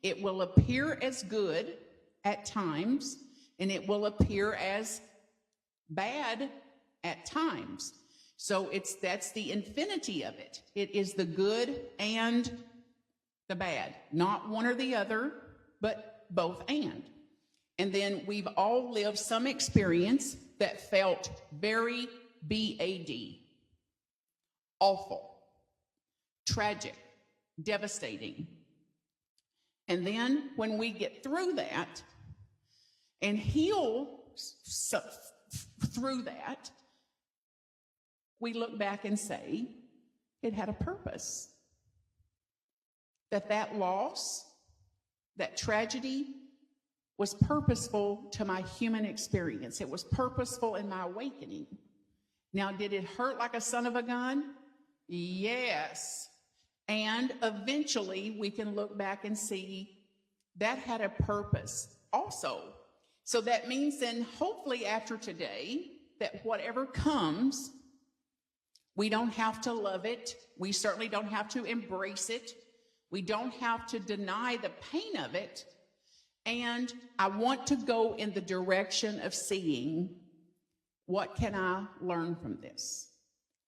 It will appear as good at times, and it will appear as bad at times. So that's the infinity of it. It is the good and the bad, not one or the other, but both and. And then we've all lived some experience that felt very bad, awful, tragic, devastating. And then when we get through that and heal through that, we look back and say it had a purpose. That loss, that tragedy was purposeful to my human experience. It was purposeful in my awakening. Now, did it hurt like a son of a gun? Yes. And eventually we can look back and see that had a purpose also. So that means then hopefully after today that whatever comes, we don't have to love it. We certainly don't have to embrace it. We don't have to deny the pain of it. And I want to go in the direction of seeing, what can I learn from this?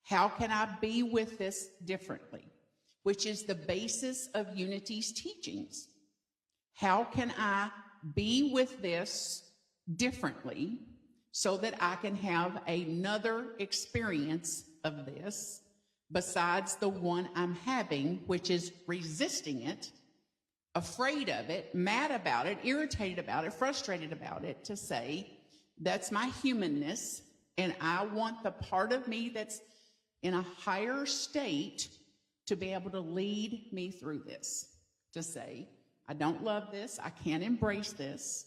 How can I be with this differently? Which is the basis of Unity's teachings. How can I be with this differently so that I can have another experience of this besides the one I'm having, which is resisting it, afraid of it, mad about it, irritated about it, frustrated about it, to say, that's my humanness, and I want the part of me that's in a higher state to be able to lead me through this, to say, I don't love this, I can't embrace this.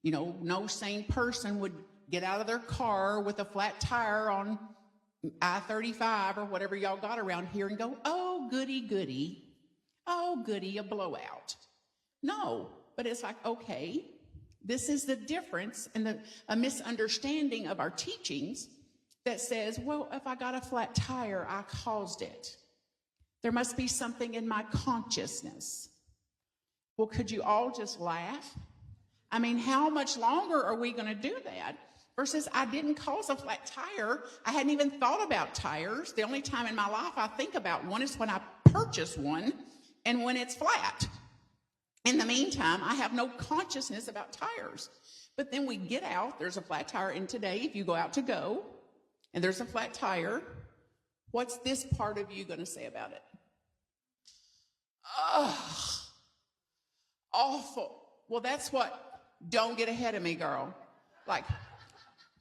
You know, no sane person would get out of their car with a flat tire on I-35 or whatever y'all got around here and go, oh, goody, goody. Oh, goody, a blowout. No, but it's like, okay, this is the difference and a misunderstanding of our teachings that says, well, if I got a flat tire, I caused it. There must be something in my consciousness. Well, could you all just laugh? I mean, how much longer are we going to do that? Versus, I didn't cause a flat tire. I hadn't even thought about tires. The only time in my life I think about one is when I purchase one and when it's flat. In the meantime, I have no consciousness about tires. But then we get out, there's a flat tire, and today, if you go out to go, and there's a flat tire, what's this part of you going to say about it? Ugh, awful. Well, that's what, don't get ahead of me, girl. Like,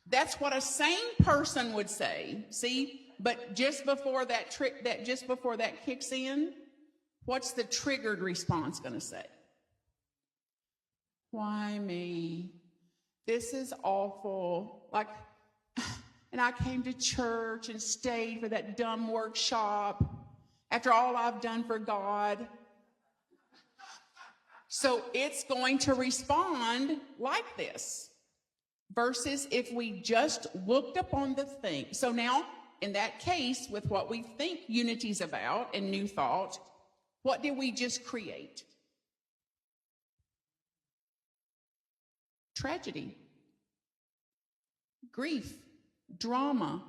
that's what a sane person would say. See, but just before that kicks in, what's the triggered response going to say? Why me? This is awful. Like, and I came to church and stayed for that dumb workshop after all I've done for God. So it's going to respond like this. Versus if we just looked upon the thing. So now, in that case, with what we think unity's about and new thought, what did we just create? Tragedy, grief, drama.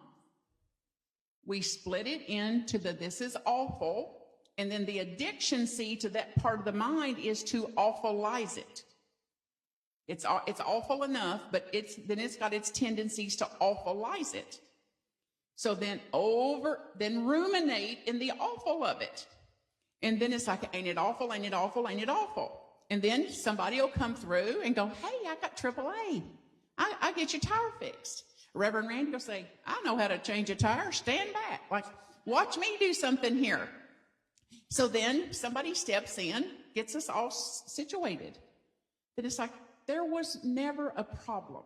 We split it into the this is awful, and then the addiction, see, to that part of the mind is to awfulize it. It's awful enough, but it's got its tendencies to awfulize it. So then ruminate in the awful of it. And then it's like, ain't it awful, ain't it awful, ain't it awful? And then somebody will come through and go, hey, I got AAA. I get your tire fixed. Reverend Randy will say, I know how to change a tire. Stand back. Like, watch me do something here. So then somebody steps in, gets us all situated. Then it's like, there was never a problem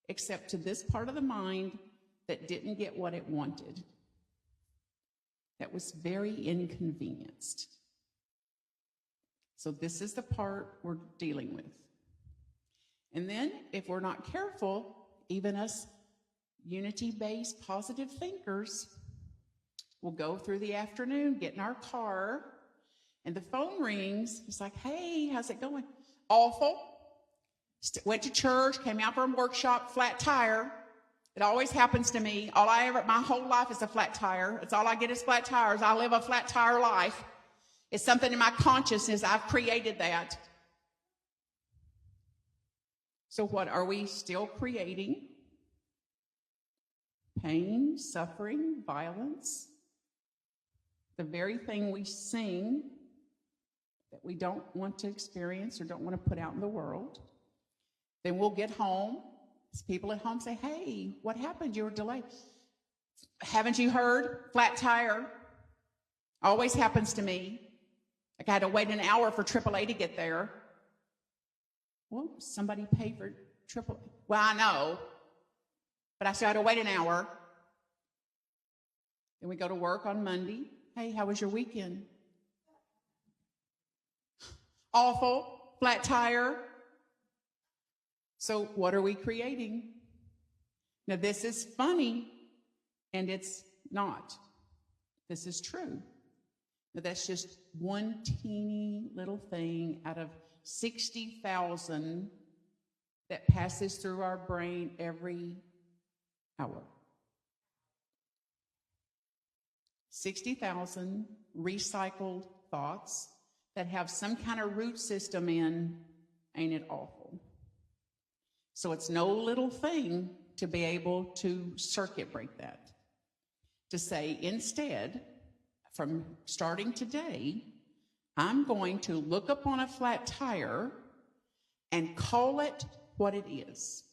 except to this part of the mind that didn't get what it wanted. That was very inconvenienced. So this is the part we're dealing with. And then if we're not careful, even us unity-based positive thinkers will go through the afternoon, get in our car, And the phone rings. It's like, hey, how's it going? Awful. Went to church, came out from a workshop, flat tire. It always happens to me. My whole life is a flat tire. It's all I get is flat tires. I live a flat tire life. It's something in my consciousness. I've created that. So what are we still creating? Pain, suffering, violence. The very thing we sing that we don't want to experience or don't want to put out in the world. Then we'll get home. People at home say, hey, what happened? You were delayed. Haven't you heard? Flat tire. Always happens to me. Like I had to wait an hour for AAA to get there. Well, somebody paid for AAA. Well, I know. But I still had to wait an hour. Then we go to work on Monday. Hey, how was your weekend? Awful. Flat tire. So what are we creating? Now, this is funny, and it's not. This is true. Now, that's just one teeny little thing out of 60,000 that passes through our brain every hour. 60,000 recycled thoughts that have some kind of root system in, ain't it awful? So it's no little thing to be able to circuit break that. To say, instead, from starting today, I'm going to look upon a flat tire and call it what it is.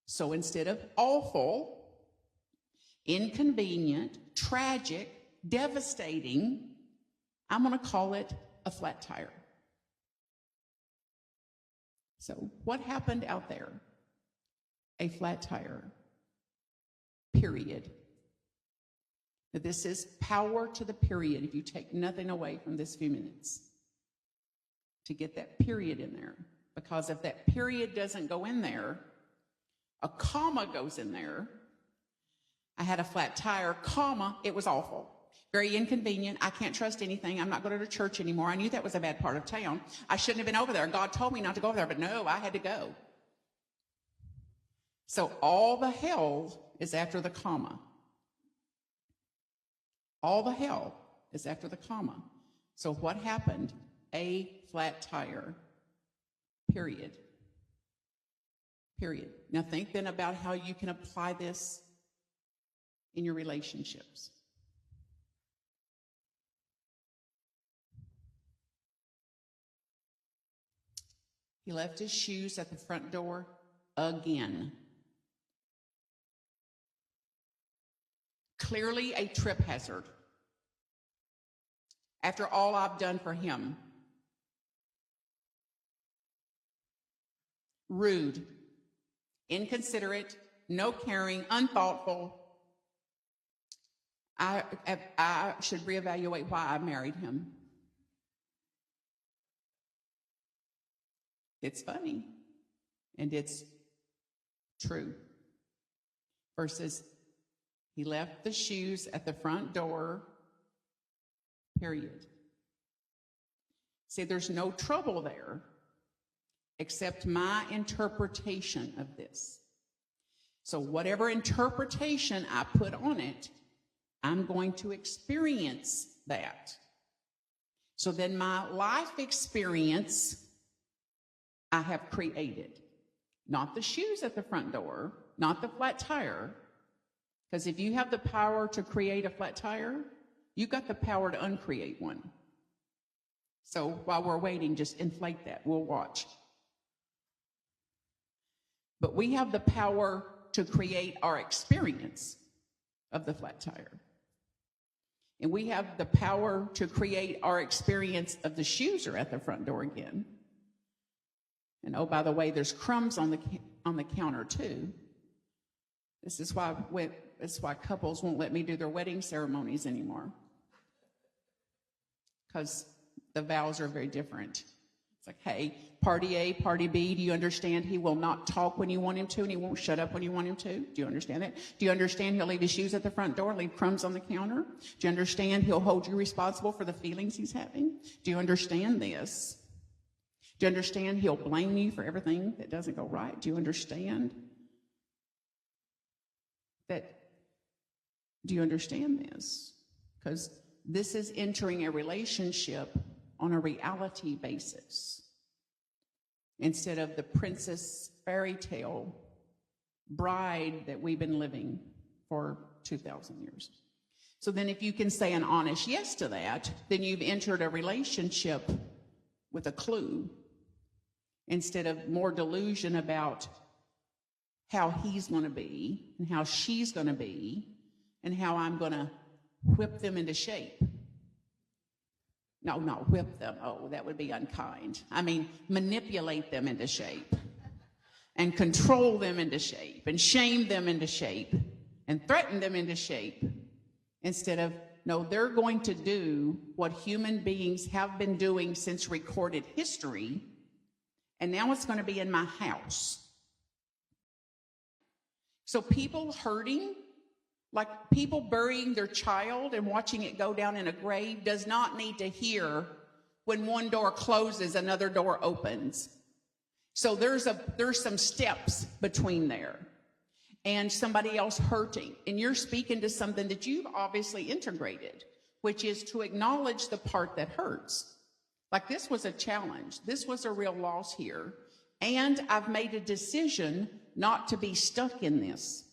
So instead of awful, inconvenient, tragic, devastating, I'm going to call it a flat tire. So what happened out there? A flat tire. Period. Now, this is power to the period if you take nothing away from this few minutes. To get that period in there. Because if that period doesn't go in there, a comma goes in there. I had a flat tire, comma, it was awful. Very inconvenient. I can't trust anything. I'm not going to church anymore. I knew that was a bad part of town. I shouldn't have been over there. God told me not to go over there, but no, I had to go. So all the hell is after the comma. All the hell is after the comma. So what happened? A flat tire. Period. Period. Now think then about how you can apply this in your relationships. He left his shoes at the front door again. Clearly a trip hazard. After all I've done for him. Rude, inconsiderate, no caring, unthoughtful. I should reevaluate why I married him. It's funny, and it's true. Versus, he left the shoes at the front door, period. See, there's no trouble there, except my interpretation of this. So whatever interpretation I put on it, I'm going to experience that. So then my life experience I have created. Not the shoes at the front door, not the flat tire. Because if you have the power to create a flat tire, you've got the power to uncreate one. So while we're waiting, just inflate that. We'll watch. But we have the power to create our experience of the flat tire. And we have the power to create our experience of the shoes are at the front door again. And oh, by the way, there's crumbs on the counter too. This is why couples won't let me do their wedding ceremonies anymore. Because the vows are very different. It's like, hey, party A, party B, do you understand he will not talk when you want him to, and he won't shut up when you want him to? Do you understand that? Do you understand he'll leave his shoes at the front door, leave crumbs on the counter? Do you understand he'll hold you responsible for the feelings he's having? Do you understand this? Do you understand he'll blame you for everything that doesn't go right? Do you understand that? Do you understand this? Because this is entering a relationship on a reality basis instead of the princess fairy tale bride that we've been living for 2,000 years. So then if you can say an honest yes to that, then you've entered a relationship with a clue instead of more delusion about how he's going to be and how she's going to be and how I'm going to whip them into shape. No, whip them. Oh, that would be unkind. I mean, manipulate them into shape and control them into shape and shame them into shape and threaten them into shape instead of, no, they're going to do what human beings have been doing since recorded history, and now it's going to be in my house. So people hurting, like people burying their child and watching it go down in a grave, does not need to hear when one door closes, another door opens. So there's some steps between there. And somebody else hurting. And you're speaking to something that you've obviously integrated, which is to acknowledge the part that hurts. Like this was a challenge. This was a real loss here. And I've made a decision not to be stuck in this.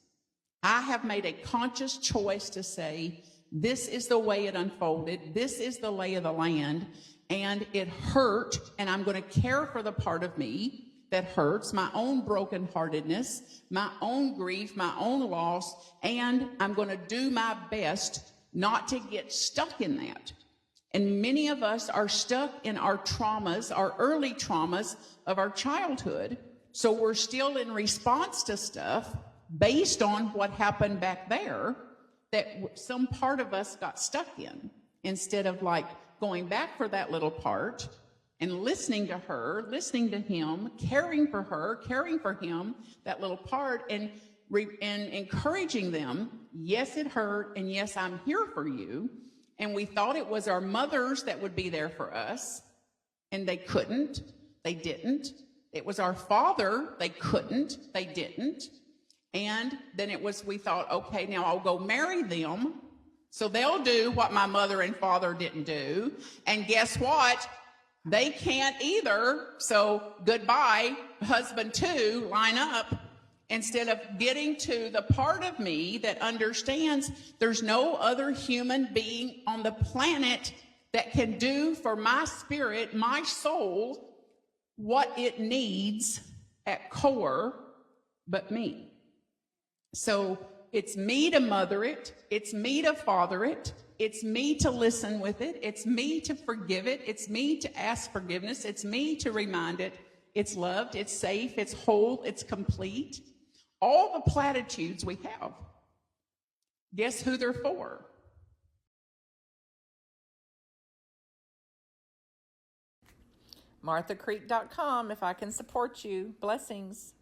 I have made a conscious choice to say, this is the way it unfolded. This is the lay of the land. And it hurt. And I'm going to care for the part of me that hurts, my own brokenheartedness, my own grief, my own loss. And I'm going to do my best not to get stuck in that. And many of us are stuck in our traumas, our early traumas of our childhood. So we're still in response to stuff based on what happened back there that some part of us got stuck in, instead of like going back for that little part and listening to her, listening to him, caring for her, caring for him, that little part, and encouraging them. Yes, it hurt, and yes, I'm here for you. And we thought it was our mothers that would be there for us, and they couldn't, they didn't. It was our father, they couldn't, they didn't. And then we thought, okay, now I'll go marry them, so they'll do what my mother and father didn't do. And guess what? They can't either, so goodbye, husband two, line up. Instead of getting to the part of me that understands there's no other human being on the planet that can do for my spirit, my soul, what it needs at core but me. So it's me to mother it, it's me to father it, it's me to listen with it, it's me to forgive it, it's me to ask forgiveness, it's me to remind it it's loved, it's safe, it's whole, it's complete. All the platitudes we have. Guess who they're for? marthacreek.com if I can support you. Blessings.